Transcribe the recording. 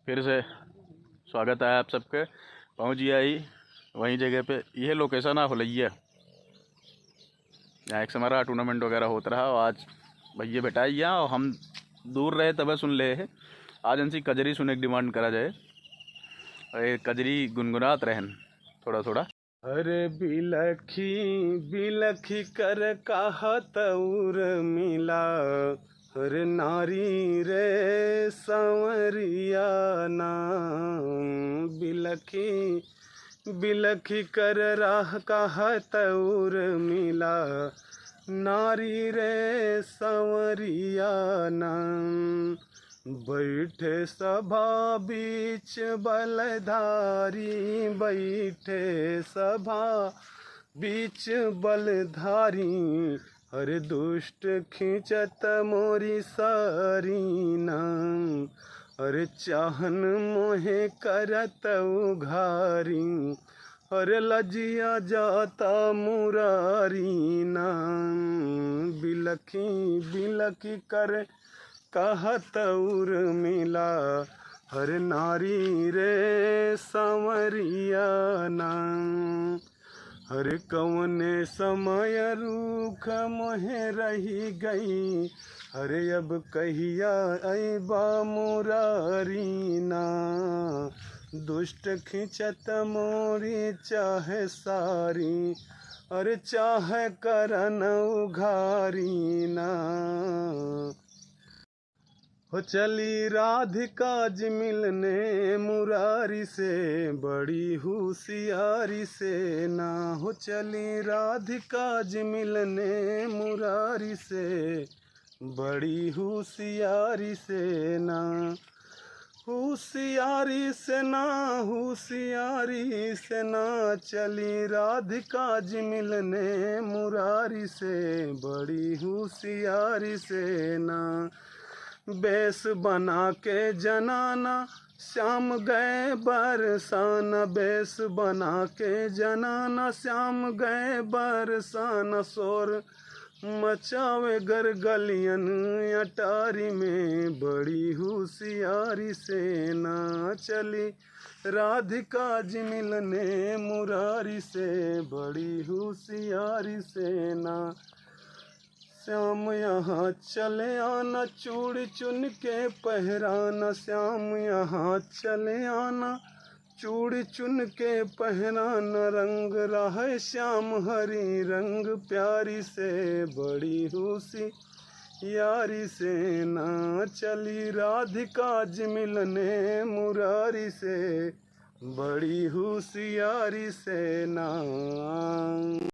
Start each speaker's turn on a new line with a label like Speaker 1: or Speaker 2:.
Speaker 1: फिर से स्वागत है आप सबके। पहुंच गया ही वही जगह पे। यह लोकेशन है होलैया, यहाँ एक हमारा टूर्नामेंट वगैरह होता रहा। और आज भैया बेटा यहाँ और हम दूर रहे तब सुन ले है। आज इनसी कजरी सुने की डिमांड करा जाए और ये कजरी गुनगुनात रहन थोड़ा थोड़ा। अरे बिलखी बिलखी कर कहत उर मिला, अरे नारी रे संवरिया नाम। बिलखी बिलखी कर राह कहत उर मिला, नारी रे संवरिया नाम। बैठे सभा बीच बलधारी, बैठे सभा बीच बलधारी। हर दुष्ट खींचत मोरी सारी नाम, अरे चाहन मोहे करत उघारी। अरे लजिया जाता मुरारी नाम। बिलखी बिलखी कर कहत उर मिला, हर नारी रे संवरिया नाम। हर कवने समय रूख मोहे रही गई, अरे अब कहिया अइबा मुरारी ना। दुष्ट खिंचत मोरी चाहे सारी, अरे चाहे करन उघारी ना। हो चली राधिका जी मिलने मुरारी से, बड़ी होशियारी से ना। हो चली राधिका जी मिलने मुरारी से, बड़ी होशियारी से ना। होशियारी से ना, होशियारी से ना, चली राधिका जी मिलने मुरारी से, बड़ी होशियारी से ना। बेस बना के जनाना श्याम गए बरसाना, बेस बना के जनाना श्याम गए बरसाना। शोर मचावे गरगलियन अटारी में, बड़ी होशियारी से ना। चली राधिका जी मिलने मुरारी से, बड़ी होशियारी से ना। श्याम यहाँ चले आना चूड़ चुन के पहराना, श्याम यहाँ चले आना चूड़ चुन के पहराना। रंग रहे श्याम हरी रंग प्यारी से, बड़ी होशियारी से ना। चली राधिका जी मिलने मुरारी से, बड़ी होशियारी से ना।